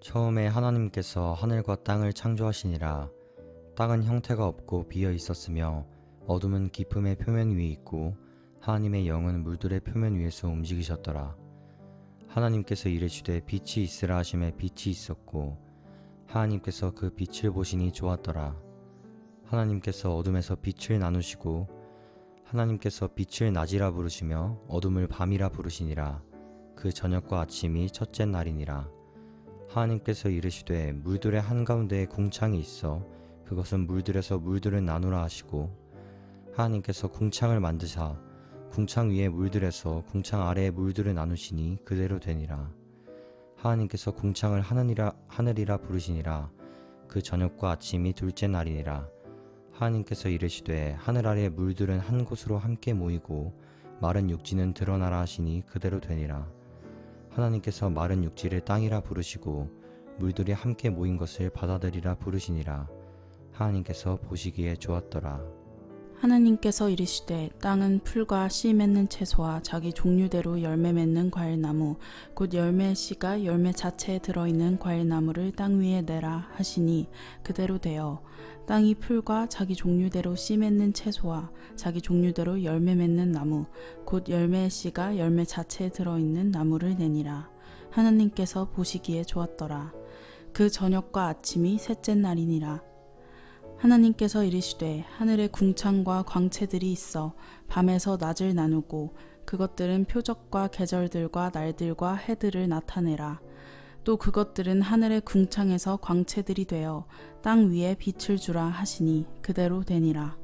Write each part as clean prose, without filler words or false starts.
처음에 하나님께서 하늘과 땅을 창조하시니라. 땅은 형태가 없고 비어 있었으며 어둠은 깊음의 표면 위에 있고 하나님의 영은 물들의 표면 위에서 움직이셨더라. 하나님께서 이르시되 빛이 있으라 하심에 빛이 있었고 하나님께서 그 빛을 보시니 좋았더라. 하나님께서 어둠에서 빛을 나누시고 하나님께서 빛을 낮이라 부르시며 어둠을 밤이라 부르시니라. 그 저녁과 아침이 첫째 날이니라. 하나님께서 이르시되 물들의 한가운데에 궁창이 있어 그것은 물들에서 물들을 나누라 하시고 하나님께서 궁창을 만드사 궁창 위에 물들에서 궁창 아래에 물들을 나누시니 그대로 되니라. 하나님께서 궁창을 하늘이라 부르시니라. 그 저녁과 아침이 둘째 날이니라. 하나님께서 이르시되 하늘 아래의 물들은 한 곳으로 함께 모이고 마른 육지는 드러나라 하시니 그대로 되니라. 하나님께서 마른 육지를 땅이라 부르시고 물들이 함께 모인 것을 바다들이라 부르시니라. 하나님께서 보시기에 좋았더라. 하나님께서 이르시되 땅은 풀과 씨 맺는 채소와 자기 종류대로 열매 맺는 과일나무 곧 열매의 씨가 열매 자체에 들어있는 과일나무를 땅 위에 내라 하시니 그대로 되어 땅이 풀과 자기 종류대로 씨 맺는 채소와 자기 종류대로 열매 맺는 나무 곧 열매의 씨가 열매 자체에 들어있는 나무를 내니라. 하나님께서 보시기에 좋았더라. 그 저녁과 아침이 셋째 날이니라. 하나님께서 이르시되 하늘에 궁창과 광채들이 있어 밤에서 낮을 나누고 그것들은 표적과 계절들과 날들과 해들을 나타내라. 또 그것들은 하늘의 궁창에서 광채들이 되어 땅 위에 빛을 주라 하시니 그대로 되니라.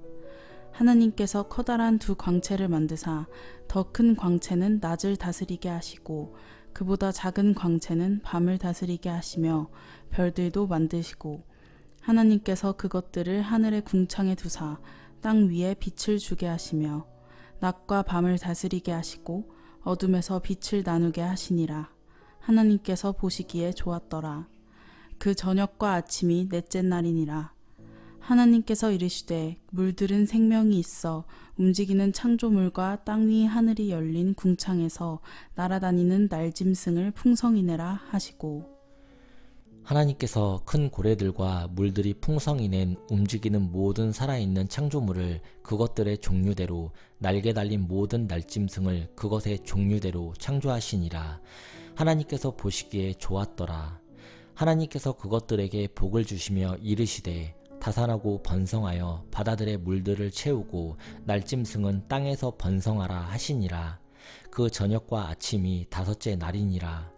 하나님께서 커다란 두 광채를 만드사 더 큰 광채는 낮을 다스리게 하시고 그보다 작은 광채는 밤을 다스리게 하시며 별들도 만드시고 하나님께서 그것들을 하늘의 궁창에 두사 땅 위에 빛을 주게 하시며 낮과 밤을 다스리게 하시고 어둠에서 빛을 나누게 하시니라. 하나님께서 보시기에 좋았더라. 그 저녁과 아침이 넷째 날이니라. 하나님께서 이르시되 물들은 생명이 있어 움직이는 창조물과 땅 위 하늘이 열린 궁창에서 날아다니는 날짐승을 풍성히 내라 하시고 하나님께서 큰 고래들과 물들이 풍성히 낸 움직이는 모든 살아있는 창조물을 그것들의 종류대로 날개 달린 모든 날짐승을 그것의 종류대로 창조하시니라. 하나님께서 보시기에 좋았더라. 하나님께서 그것들에게 복을 주시며 이르시되 다산하고 번성하여 바다들의 물들을 채우고 날짐승은 땅에서 번성하라 하시니라. 그 저녁과 아침이 다섯째 날이니라.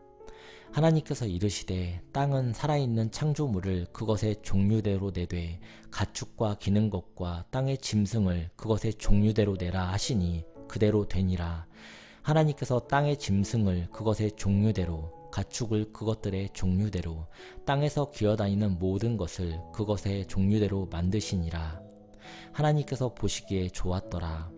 하나님께서 이르시되 땅은 살아있는 창조물을 그것의 종류대로 내되 가축과 기는 것과 땅의 짐승을 그것의 종류대로 내라 하시니 그대로 되니라. 하나님께서 땅의 짐승을 그것의 종류대로 가축을 그것들의 종류대로 땅에서 기어다니는 모든 것을 그것의 종류대로 만드시니라. 하나님께서 보시기에 좋았더라.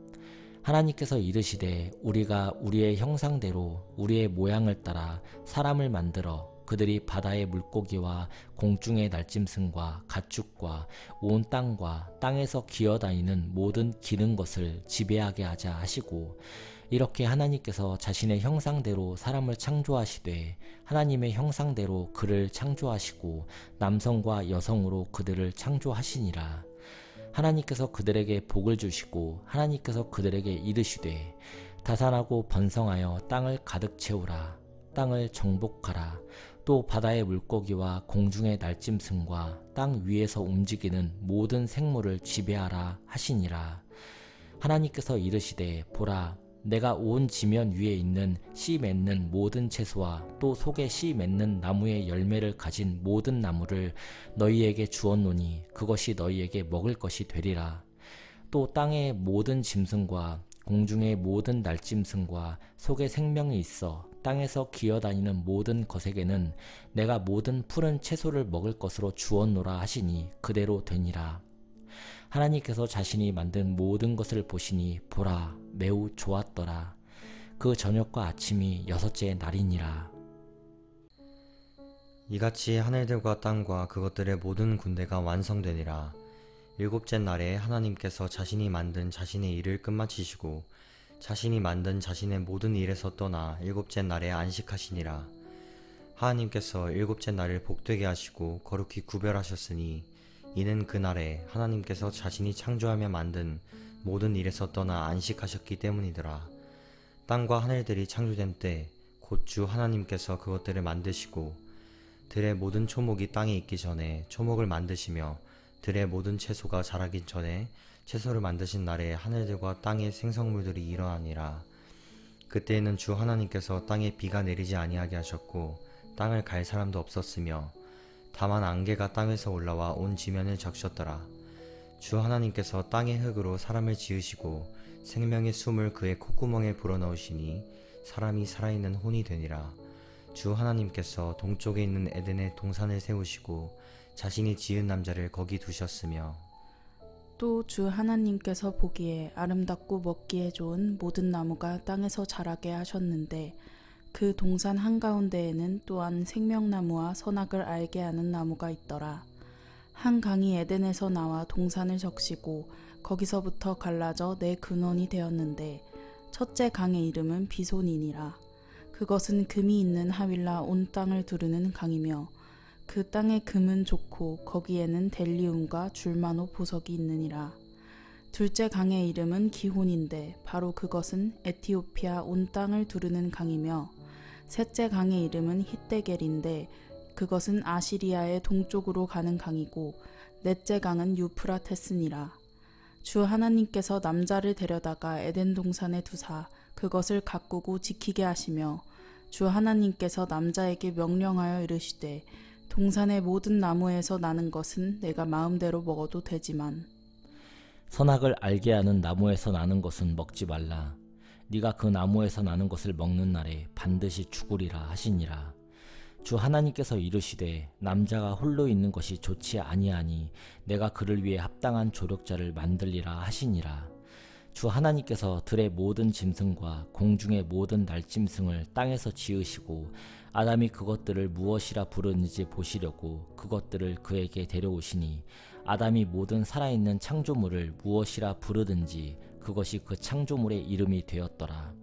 하나님께서 이르시되 우리가 우리의 형상대로 우리의 모양을 따라 사람을 만들어 그들이 바다의 물고기와 공중의 날짐승과 가축과 온 땅과 땅에서 기어다니는 모든 기는 것을 지배하게 하자 하시고 이렇게 하나님께서 자신의 형상대로 사람을 창조하시되 하나님의 형상대로 그를 창조하시고 남성과 여성으로 그들을 창조하시니라. 하나님께서 그들에게 복을 주시고 하나님께서 그들에게 이르시되 다산하고 번성하여 땅을 가득 채우라. 땅을 정복하라. 또 바다의 물고기와 공중의 날짐승과 땅 위에서 움직이는 모든 생물을 지배하라 하시니라. 하나님께서 이르시되 보라 내가 온 지면 위에 있는 씨 맺는 모든 채소와 또 속에 씨 맺는 나무의 열매를 가진 모든 나무를 너희에게 주었노니 그것이 너희에게 먹을 것이 되리라. 또 땅의 모든 짐승과 공중의 모든 날짐승과 속에 생명이 있어 땅에서 기어다니는 모든 것에게는 내가 모든 푸른 채소를 먹을 것으로 주었노라 하시니 그대로 되니라. 하나님께서 자신이 만든 모든 것을 보시니 보라 매우 좋았더라. 그 저녁과 아침이 여섯째 날이니라. 이같이 하늘들과 땅과 그것들의 모든 군대가 완성되니라. 일곱째 날에 하나님께서 자신이 만든 자신의 일을 끝마치시고 자신이 만든 자신의 모든 일에서 떠나 일곱째 날에 안식하시니라. 하나님께서 일곱째 날을 복되게 하시고 거룩히 구별하셨으니 이는 그날에 하나님께서 자신이 창조하며 만든 모든 일에서 떠나 안식하셨기 때문이더라. 땅과 하늘들이 창조된 때 곧 주 하나님께서 그것들을 만드시고 들의 모든 초목이 땅에 있기 전에 초목을 만드시며 들의 모든 채소가 자라기 전에 채소를 만드신 날에 하늘들과 땅의 생성물들이 일어나니라. 그때에는 주 하나님께서 땅에 비가 내리지 아니하게 하셨고 땅을 갈 사람도 없었으며 다만 안개가 땅에서 올라와 온 지면을 적셨더라. 주 하나님께서 땅의 흙으로 사람을 지으시고 생명의 숨을 그의 콧구멍에 불어넣으시니 사람이 살아있는 혼이 되니라. 주 하나님께서 동쪽에 있는 에덴에 동산을 세우시고 자신이 지은 남자를 거기 두셨으며 또 주 하나님께서 보기에 아름답고 먹기에 좋은 모든 나무가 땅에서 자라게 하셨는데 그 동산 한가운데에는 또한 생명나무와 선악을 알게 하는 나무가 있더라. 한 강이 에덴에서 나와 동산을 적시고 거기서부터 갈라져 네 근원이 되었는데 첫째 강의 이름은 비손이니라. 그것은 금이 있는 하윌라 온 땅을 두르는 강이며 그 땅의 금은 좋고 거기에는 델리움과 줄마노 보석이 있느니라. 둘째 강의 이름은 기혼인데 바로 그것은 에티오피아 온 땅을 두르는 강이며 셋째 강의 이름은 히데겔인데 그것은 아시리아의 동쪽으로 가는 강이고 넷째 강은 유프라테스니라. 주 하나님께서 남자를 데려다가 에덴 동산에 두사 그것을 가꾸고 지키게 하시며 주 하나님께서 남자에게 명령하여 이르시되 동산의 모든 나무에서 나는 것은 내가 마음대로 먹어도 되지만 선악을 알게 하는 나무에서 나는 것은 먹지 말라. 네가 그 나무에서 나는 것을 먹는 날에 반드시 죽으리라 하시니라. 주 하나님께서 이르시되 남자가 홀로 있는 것이 좋지 아니하니 내가 그를 위해 합당한 조력자를 만들리라 하시니라. 주 하나님께서 들의 모든 짐승과 공중의 모든 날짐승을 땅에서 지으시고 아담이 그것들을 무엇이라 부르는지 보시려고 그것들을 그에게 데려오시니 아담이 모든 살아있는 창조물을 무엇이라 부르든지 그것이 그 창조물의 이름이 되었더라.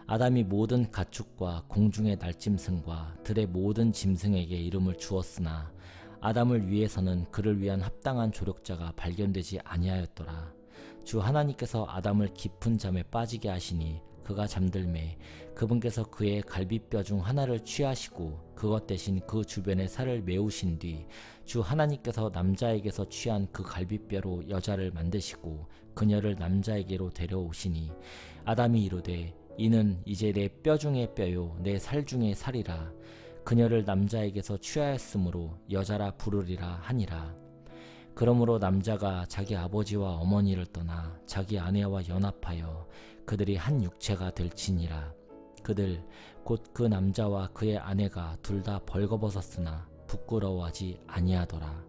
아담이 모든 가축과 공중의 날짐승과 들의 모든 짐승에게 이름을 주었으나 아담을 위해서는 그를 위한 합당한 조력자가 발견되지 아니하였더라. 주 하나님께서 아담을 깊은 잠에 빠지게 하시니 그가 잠들매 그분께서 그의 갈비뼈 중 하나를 취하시고 그것 대신 그 주변의 살을 메우신 뒤 주 하나님께서 남자에게서 취한 그 갈비뼈로 여자를 만드시고 그녀를 남자에게로 데려오시니 아담이 이르되 이는 이제 내 뼈 중의 뼈요 내 살 중의 살이라. 그녀를 남자에게서 취하였으므로 여자라 부르리라 하니라. 그러므로 남자가 자기 아버지와 어머니를 떠나 자기 아내와 연합하여 그들이 한 육체가 될지니라. 그들 곧 그 남자와 그의 아내가 둘 다 벌거벗었으나 부끄러워하지 아니하더라.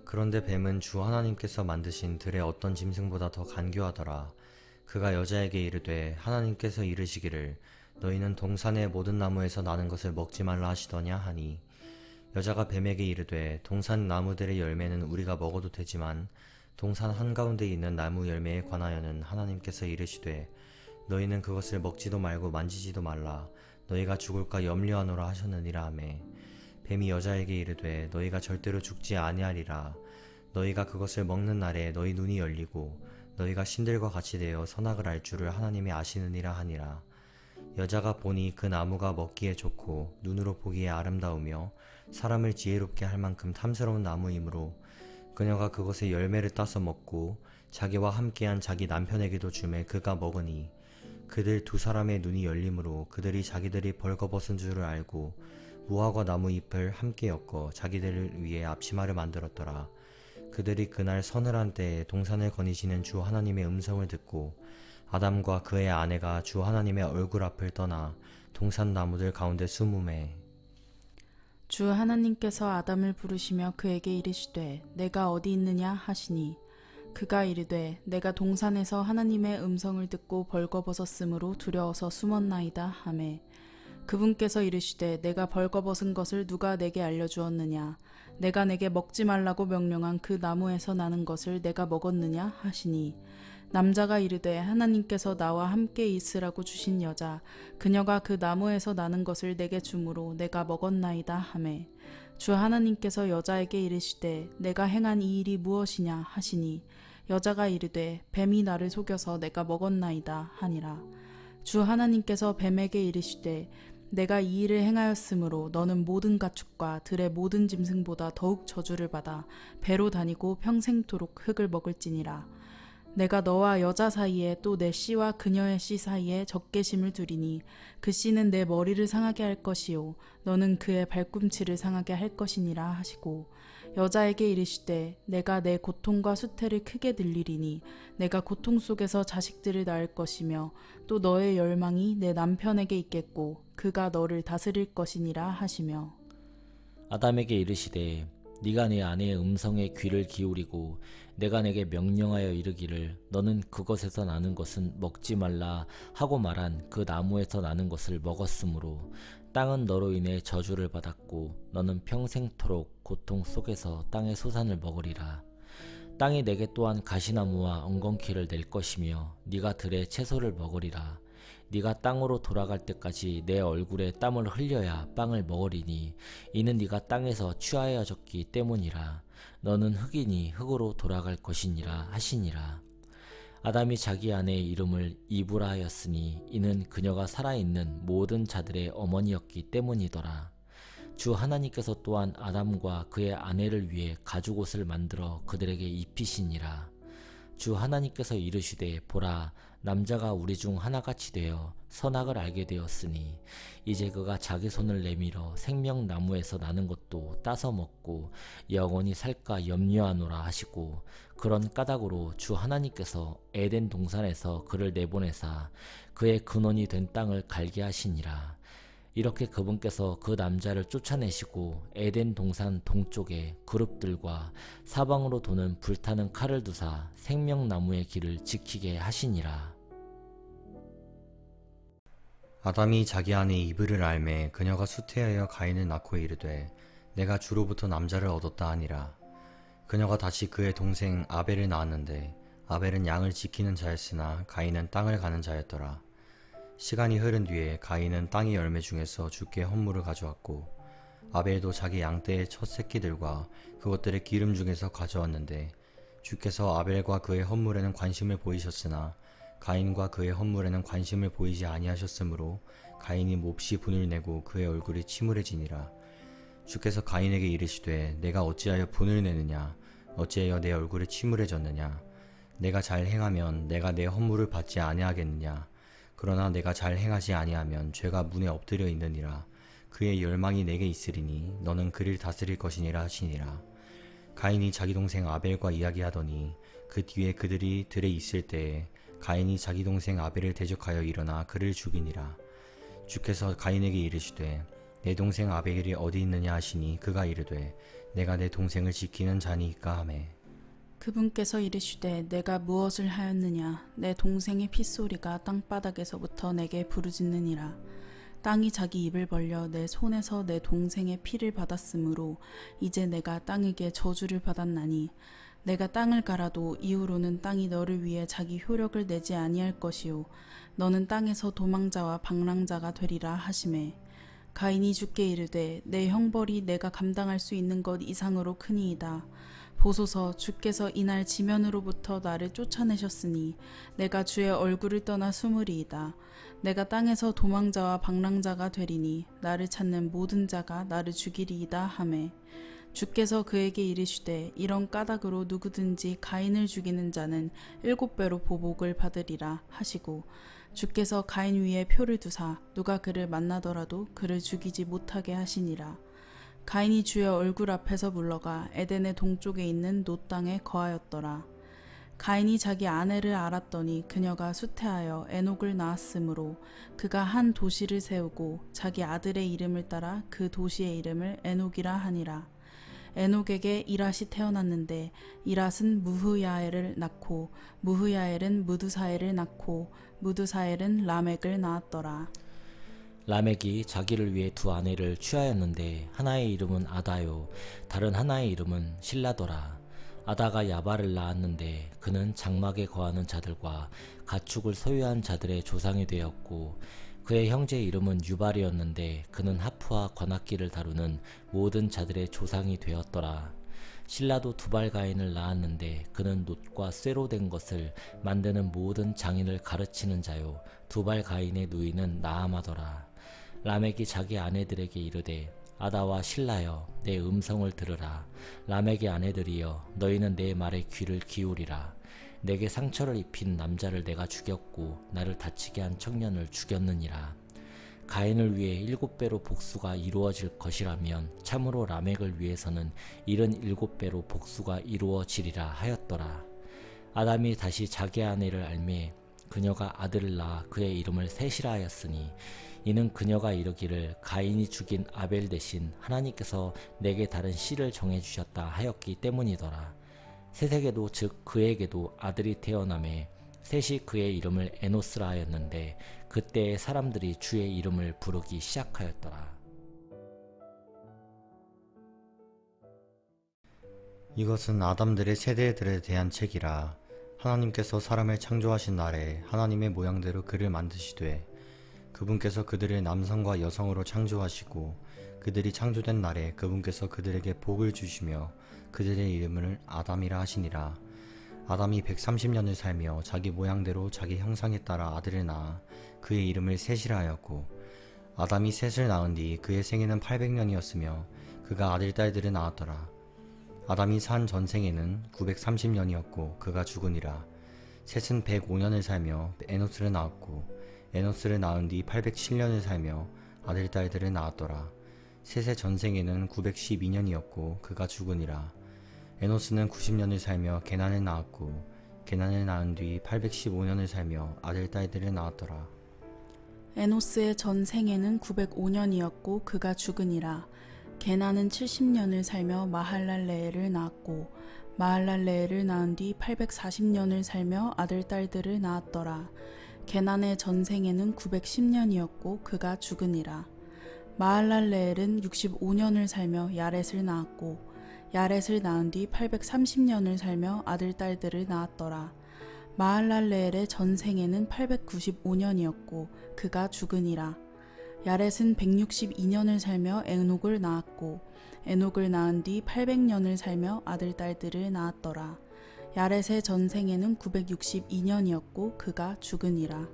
그런데 뱀은 주 하나님께서 만드신 들의 어떤 짐승보다 더 간교하더라. 그가 여자에게 이르되 하나님께서 이르시기를 너희는 동산의 모든 나무에서 나는 것을 먹지 말라 하시더냐 하니 여자가 뱀에게 이르되 동산 나무들의 열매는 우리가 먹어도 되지만 동산 한가운데 있는 나무 열매에 관하여는 하나님께서 이르시되 너희는 그것을 먹지도 말고 만지지도 말라 너희가 죽을까 염려하노라 하셨느니라 하매 뱀이 여자에게 이르되 너희가 절대로 죽지 아니하리라. 너희가 그것을 먹는 날에 너희 눈이 열리고 너희가 신들과 같이 되어 선악을 알 줄을 하나님이 아시느니라 하니라. 여자가 보니 그 나무가 먹기에 좋고 눈으로 보기에 아름다우며 사람을 지혜롭게 할 만큼 탐스러운 나무이므로 그녀가 그것의 열매를 따서 먹고 자기와 함께한 자기 남편에게도 주매 그가 먹으니 그들 두 사람의 눈이 열림으로 그들이 자기들이 벌거벗은 줄을 알고 무화과 나무 잎을 함께 엮어 자기들을 위해 앞치마를 만들었더라. 그들이 그날 서늘한 때에 동산을 거니시는 주 하나님의 음성을 듣고 아담과 그의 아내가 주 하나님의 얼굴 앞을 떠나 동산 나무들 가운데 숨으매 주 하나님께서 아담을 부르시며 그에게 이르시되 내가 어디 있느냐 하시니 그가 이르되 내가 동산에서 하나님의 음성을 듣고 벌거벗었으므로 두려워서 숨었나이다 하매 그분께서 이르시되 내가 벌거벗은 것을 누가 내게 알려주었느냐 내가 내게 먹지 말라고 명령한 그 나무에서 나는 것을 내가 먹었느냐 하시니 남자가 이르되 하나님께서 나와 함께 있으라고 주신 여자 그녀가 그 나무에서 나는 것을 내게 주므로 내가 먹었나이다 하매 주 하나님께서 여자에게 이르시되 내가 행한 이 일이 무엇이냐 하시니 여자가 이르되 뱀이 나를 속여서 내가 먹었나이다 하니라. 주 하나님께서 뱀에게 이르시되 내가 이 일을 행하였으므로 너는 모든 가축과 들의 모든 짐승보다 더욱 저주를 받아 배로 다니고 평생토록 흙을 먹을지니라. 내가 너와 여자 사이에 또 내 씨와 그녀의 씨 사이에 적개심을 두리니 그 씨는 내 머리를 상하게 할 것이요 너는 그의 발꿈치를 상하게 할 것이니라 하시고 여자에게 이르시되 내가 내 고통과 수태를 크게 들리리니 내가 고통 속에서 자식들을 낳을 것이며 또 너의 열망이 내 남편에게 있겠고 그가 너를 다스릴 것이니라 하시며 아담에게 이르시되 네가 내 아내의 음성에 귀를 기울이고 내가 내게 명령하여 이르기를 너는 그것에서 나는 것은 먹지 말라 하고 말한 그 나무에서 나는 것을 먹었으므로 땅은 너로 인해 저주를 받았고 너는 평생토록 고통 속에서 땅의 소산을 먹으리라. 땅이 내게 또한 가시나무와 엉겅퀴를 낼 것이며 네가 들의 채소를 먹으리라. 네가 땅으로 돌아갈 때까지 내 얼굴에 땀을 흘려야 빵을 먹으리니 이는 네가 땅에서 취하여졌기 때문이라. 너는 흙이니 흙으로 돌아갈 것이니라 하시니라. 아담이 자기 아내의 이름을 이브라 하였으니 이는 그녀가 살아있는 모든 자들의 어머니였기 때문이더라. 주 하나님께서 또한 아담과 그의 아내를 위해 가죽옷을 만들어 그들에게 입히시니라. 주 하나님께서 이르시되 보라 남자가 우리 중 하나같이 되어 선악을 알게 되었으니 이제 그가 자기 손을 내밀어 생명나무에서 나는 것도 따서 먹고 영원히 살까 염려하노라 하시고 그런 까닭으로 주 하나님께서 에덴 동산에서 그를 내보내사 그의 근원이 된 땅을 갈게 하시니라. 이렇게 그분께서 그 남자를 쫓아내시고 에덴 동산 동쪽에 그룹들과 사방으로 도는 불타는 칼을 두사 생명나무의 길을 지키게 하시니라. 아담이 자기 아내 이브를 알매 그녀가 수태하여 가인을 낳고 이르되 내가 주로부터 남자를 얻었다 하니라. 그녀가 다시 그의 동생 아벨을 낳았는데 아벨은 양을 지키는 자였으나 가인은 땅을 가는 자였더라. 시간이 흐른 뒤에 가인은 땅의 열매 중에서 주께 헌물을 가져왔고 아벨도 자기 양떼의 첫 새끼들과 그것들의 기름 중에서 가져왔는데 주께서 아벨과 그의 헌물에는 관심을 보이셨으나 가인과 그의 헌물에는 관심을 보이지 아니하셨으므로 가인이 몹시 분을 내고 그의 얼굴이 침울해지니라. 주께서 가인에게 이르시되 내가 어찌하여 분을 내느냐 어찌하여 내 얼굴이 침울해졌느냐 내가 잘 행하면 내가 내 헌물을 받지 아니하겠느냐 그러나 내가 잘 행하지 아니하면 죄가 문에 엎드려 있느니라. 그의 열망이 내게 있으리니 너는 그를 다스릴 것이니라 하시니라. 가인이 자기 동생 아벨과 이야기하더니 그 뒤에 그들이 들에 있을 때에 가인이 자기 동생 아벨을 대적하여 일어나 그를 죽이니라. 주께서 가인에게 이르시되 내 동생 아벨이 어디 있느냐 하시니 그가 이르되 내가 내 동생을 지키는 자니이까 하매 그분께서 이르시되 내가 무엇을 하였느냐 내 동생의 핏소리가 땅바닥에서부터 내게 부르짖느니라. 땅이 자기 입을 벌려 내 손에서 내 동생의 피를 받았으므로 이제 내가 땅에게 저주를 받았나니 내가 땅을 갈아도 이후로는 땅이 너를 위해 자기 효력을 내지 아니할 것이요 너는 땅에서 도망자와 방랑자가 되리라 하시매 가인이 주께 이르되 내 형벌이 내가 감당할 수 있는 것 이상으로 크니이다. 보소서 주께서 이날 지면으로부터 나를 쫓아내셨으니 내가 주의 얼굴을 떠나 숨으리이다. 내가 땅에서 도망자와 방랑자가 되리니 나를 찾는 모든 자가 나를 죽이리이다 하매 주께서 그에게 이르시되 이런 까닭으로 누구든지 가인을 죽이는 자는 7배로 보복을 받으리라 하시고 주께서 가인 위에 표를 두사 누가 그를 만나더라도 그를 죽이지 못하게 하시니라. 가인이 주의 얼굴 앞에서 물러가 에덴의 동쪽에 있는 노 땅에 거하였더라. 가인이 자기 아내를 알았더니 그녀가 수태하여 에녹을 낳았으므로 그가 한 도시를 세우고 자기 아들의 이름을 따라 그 도시의 이름을 에녹이라 하니라. 에녹에게 이랏이 태어났는데 이랏은 무흐야엘을 낳고 무흐야엘은 무드사엘을 낳고 무드사엘은 라멕을 낳았더라. 라멕이 자기를 위해 두 아내를 취하였는데 하나의 이름은 아다요 다른 하나의 이름은 실라더라. 아다가 야발을 낳았는데 그는 장막에 거하는 자들과 가축을 소유한 자들의 조상이 되었고 그의 형제 이름은 유발이었는데 그는 하프와 관악기를 다루는 모든 자들의 조상이 되었더라. 신라도 두발가인을 낳았는데 그는 놋과 쇠로 된 것을 만드는 모든 장인을 가르치는 자요 두발가인의 누이는 나아마더라. 라멕이 자기 아내들에게 이르되 아다와 신라여 내 음성을 들으라. 라멕의 아내들이여 너희는 내 말에 귀를 기울이라. 내게 상처를 입힌 남자를 내가 죽였고 나를 다치게 한 청년을 죽였느니라. 가인을 위해 7배로 복수가 이루어질 것이라면 참으로 라멕을 위해서는 77배로 복수가 이루어지리라 하였더라. 아담이 다시 자기 아내를 알매 그녀가 아들을 낳아 그의 이름을 셋이라 하였으니 이는 그녀가 이르기를 가인이 죽인 아벨 대신 하나님께서 내게 다른 씨를 정해주셨다 하였기 때문이더라. 셋에게도 즉 그에게도 아들이 태어나매 셋이 그의 이름을 에노스라 하였는데 그때의 사람들이 주의 이름을 부르기 시작하였더라. 이것은 아담들의 세대들에 대한 책이라. 하나님께서 사람을 창조하신 날에 하나님의 모양대로 그를 만드시되 그분께서 그들을 남성과 여성으로 창조하시고 그들이 창조된 날에 그분께서 그들에게 복을 주시며 그들의 이름을 아담이라 하시니라. 아담이 130년을 살며 자기 모양대로 자기 형상에 따라 아들을 낳아 그의 이름을 셋이라 하였고 아담이 셋을 낳은 뒤 그의 생애는 800년이었으며 그가 아들 딸들을 낳았더라. 아담이 산 전생에는 930년이었고 그가 죽으니라. 셋은 105년을 살며 에노스를 낳았고 에노스를 낳은 뒤 807년을 살며 아들 딸들을 낳았더라. 셋의 전생에는 912년이었고 그가 죽으니라. 에노스는 90년을 살며 게난을 낳았고 게난을 낳은 뒤 815년을 살며 아들 딸들을 낳았더라. 에노스의 전 생애는 905년이었고 그가 죽으니라. 게나는 70년을 살며 마할랄레엘을 낳았고 마할랄레엘을 낳은 뒤 840년을 살며 아들 딸들을 낳았더라. 게난의 전 생애는 910년이었고 그가 죽으니라. 마할랄레엘은 65년을 살며 야렛을 낳았고 야렛을 낳은 뒤 830년을 살며 아들 딸들을 낳았더라. 마할랄레엘의 전 생애는 895년이었고 그가 죽으니라. 야렛은 162년을 살며 에녹을 낳았고 에녹을 낳은 뒤 800년을 살며 아들 딸들을 낳았더라. 야렛의 전 생애는 962년이었고 그가 죽으니라.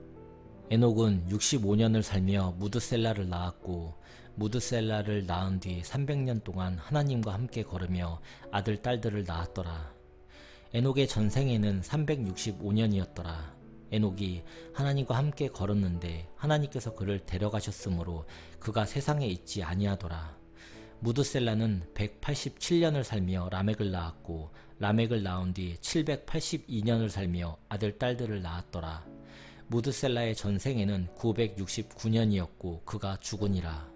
에녹은 65년을 살며 무드셀라를 낳았고 무드셀라를 낳은 뒤 300년 동안 하나님과 함께 걸으며 아들 딸들을 낳았더라. 에녹의 전생에는 365년이었더라. 에녹이 하나님과 함께 걸었는데 하나님께서 그를 데려가셨으므로 그가 세상에 있지 아니하더라. 무드셀라는 187년을 살며 라멕을 낳았고 라멕을 낳은 뒤 782년을 살며 아들 딸들을 낳았더라. 무드셀라의 전생에는 969년이었고 그가 죽으니라.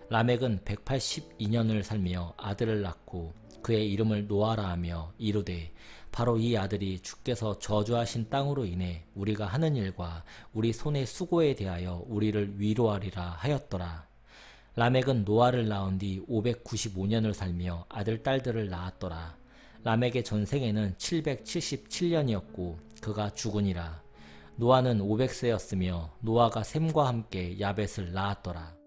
라멕은 182년을 살며 아들을 낳고 그의 이름을 노아라 하며 이르되 바로 이 아들이 주께서 저주하신 땅으로 인해 우리가 하는 일과 우리 손의 수고에 대하여 우리를 위로하리라 하였더라. 라멕은 노아를 낳은 뒤 595년을 살며 아들 딸들을 낳았더라. 라멕의 전생에는 777년이었고 그가 죽으니라. 노아는 500세였으며 노아가 셈과 함께 야벳을 낳았더라.